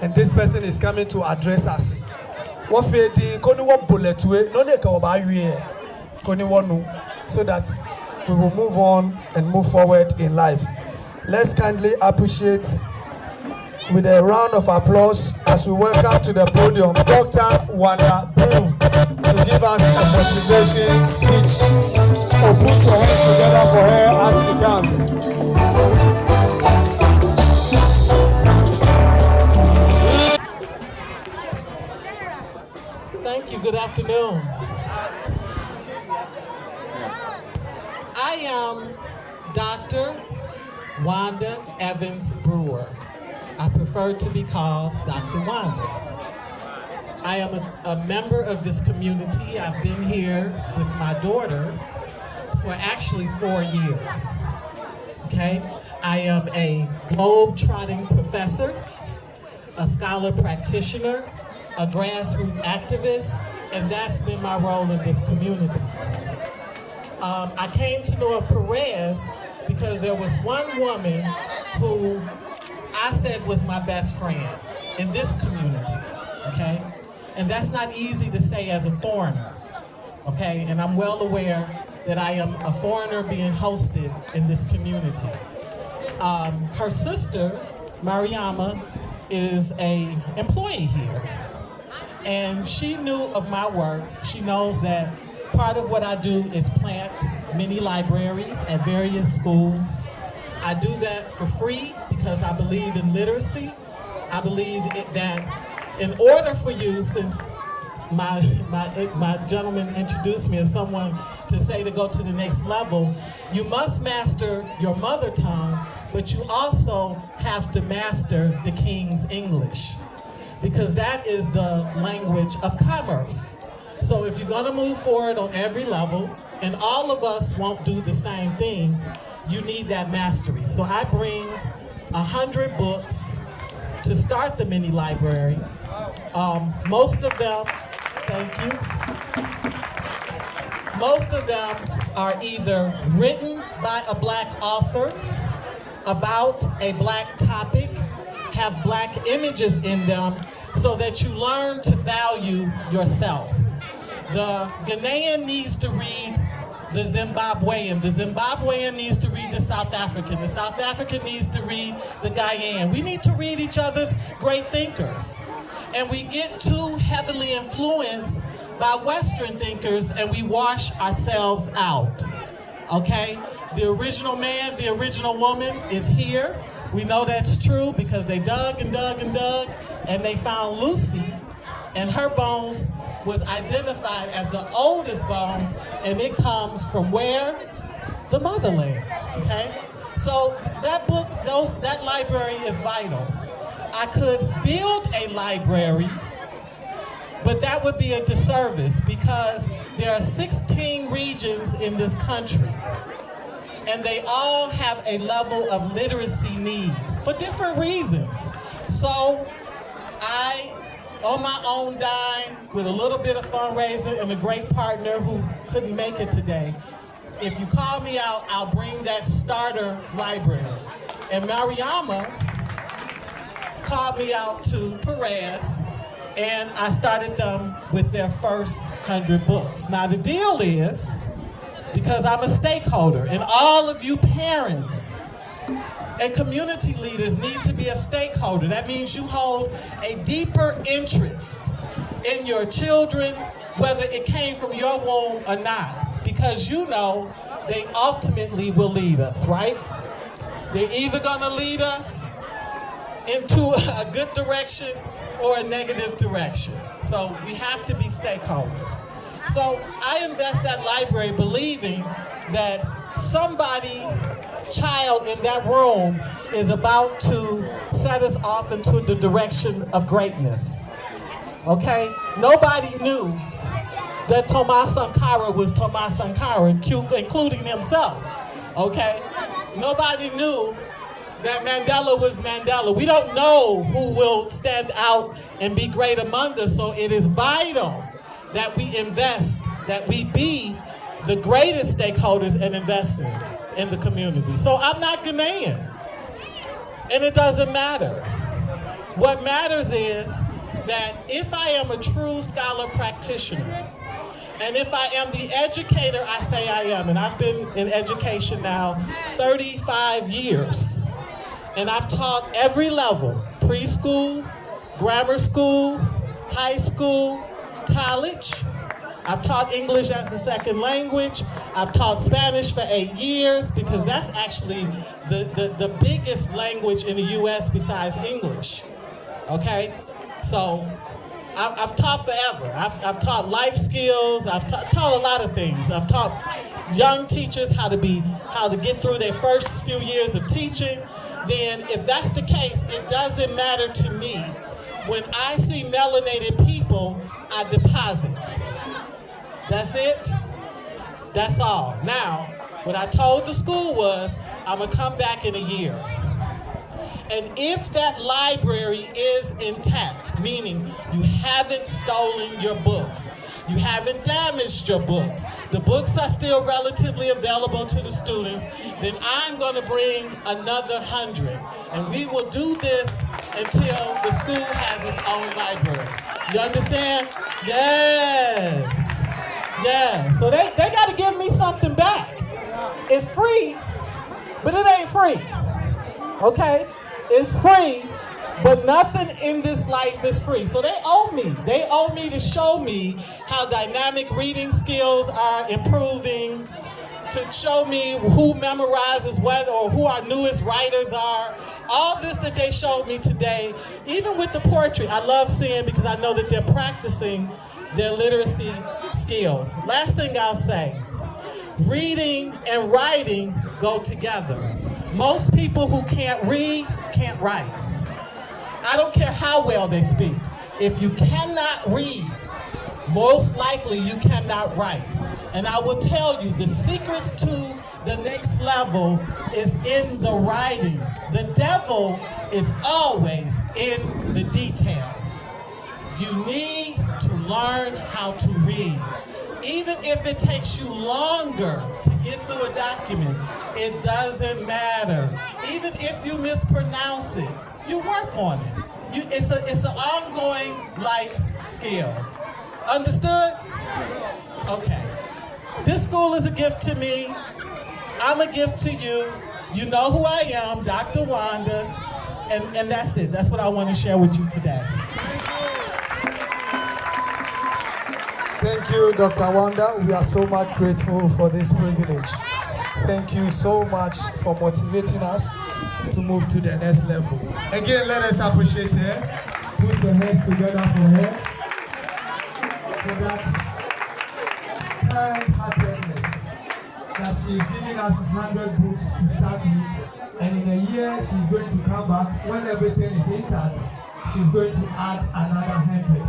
and this person is coming to address us. What fedi koni wo bullet we no dey ka oba wie koni wonu, so that we will move on and move forward in life. Let's kindly appreciate with a round of applause as we welcome to the podium Dr. Wanda Brew to give us a motivation speech. Oh, put your hands together for her as she comes. Thank you. Good afternoon. I am Dr. Wanda Evans Brewer. I prefer to be called Dr. Wanda. I am a member of this community. I've been here with my daughter for actually 4 years. Okay? I am a globe-trotting professor, a scholar practitioner, a grassroots activist, and that's been my role in this community. I came to know of Perez because there was one woman who I said was my best friend in this community, okay? And that's not easy to say as a foreigner, okay? And I'm well aware that I am a foreigner being hosted in this community. Her sister, Mariama, is an employee here. And she knew of my work. She knows that part of what I do is plant mini libraries at various schools. I do that for free because I believe in literacy. I believe that in order for you, since my gentleman introduced me as someone to say to go to the next level, you must master your mother tongue, but you also have to master the King's English, because that is the language of commerce. So if you're gonna move forward on every level, and all of us won't do the same things, you need that mastery. So I bring 100 books to start the mini library. Most of them, thank you. Most of them are either written by a black author about a black topic, have black images in them, so that you learn to value yourself. The Ghanaian needs to read the Zimbabwean needs to read the South African needs to read the Ghanaian. We need to read each other's great thinkers. And we get too heavily influenced by Western thinkers and we wash ourselves out, okay? The original man, the original woman is here. We know that's true because they dug and dug and dug, and they found Lucy, and her bones was identified as the oldest bones, and it comes from where? The motherland, okay? So that book, that library is vital. I could build a library, but that would be a disservice because there are 16 regions in this country, and they all have a level of literacy need for different reasons. So I, on my own dime, with a little bit of fundraising and a great partner who couldn't make it today, if you call me out, I'll bring that starter library. And Mariama called me out to Perez, and I started them with their first 100 books. Now the deal is, because I'm a stakeholder, and all of you parents and community leaders need to be a stakeholder. That means you hold a deeper interest in your children, whether it came from your womb or not, because you know they ultimately will lead us, right? They're either gonna lead us into a good direction or a negative direction. So we have to be stakeholders. So I invest that library believing that somebody, child in that room is about to set us off into the direction of greatness, okay? Nobody knew that Thomas Sankara was Thomas Sankara, including himself, okay? Nobody knew that Mandela was Mandela. We don't know who will stand out and be great among us, so it is vital that we invest, that we be the greatest stakeholders and investors in the community. So I'm not Ghanaian, and it doesn't matter. What matters is that if I am a true scholar practitioner, and if I am the educator I say I am, and I've been in education now 35 years, and I've taught every level, preschool, grammar school, high school, college. I've taught English as a second language. I've taught Spanish for 8 years because that's actually the biggest language in the U.S. besides English. Okay? So I've taught forever. I've taught life skills. I've taught a lot of things. I've taught young teachers how to get through their first few years of teaching. Then if that's the case, it doesn't matter to me. When I see melanated people, I deposit. That's it. That's all. Now, what I told the school was, I'm gonna come back in a year. And if that library is intact, meaning you haven't stolen your books, you haven't damaged your books, the books are still relatively available to the students, then I'm gonna bring another 100. And we will do this until the school has its own library. You understand? Yes. Yeah. So they gotta give me something back. It's free, but it ain't free. Okay? It's free, but nothing in this life is free. So they owe me. They owe me to show me how dynamic reading skills are improving, to show me who memorizes what or who our newest writers are. All this that they showed me today, even with the poetry, I love seeing because I know that they're practicing their literacy skills. Last thing I'll say, reading and writing go together. Most people who can't read can't write. I don't care how well they speak. If you cannot read, most likely you cannot write. And I will tell you, the secrets to the next level is in the writing. The devil is always in the details. You need to learn how to read. Even if it takes you longer to get through a document, it doesn't matter. Even if you mispronounce it, you work on it. It's an ongoing life skill. Understood? Okay. This school is a gift to me. I'm a gift to you. You know who I am, Dr. Wanda. And that's it. That's what I want to share with you today. Thank you, Dr. Wanda. We are so much grateful for this privilege. Thank you so much for motivating us to move to the next level. Again, let us appreciate her. Put your hands together for her. For that kind-heartedness that she's giving us 100 books to start with. And in a year, she's going to come back. When everything is intact, she's going to add another 100.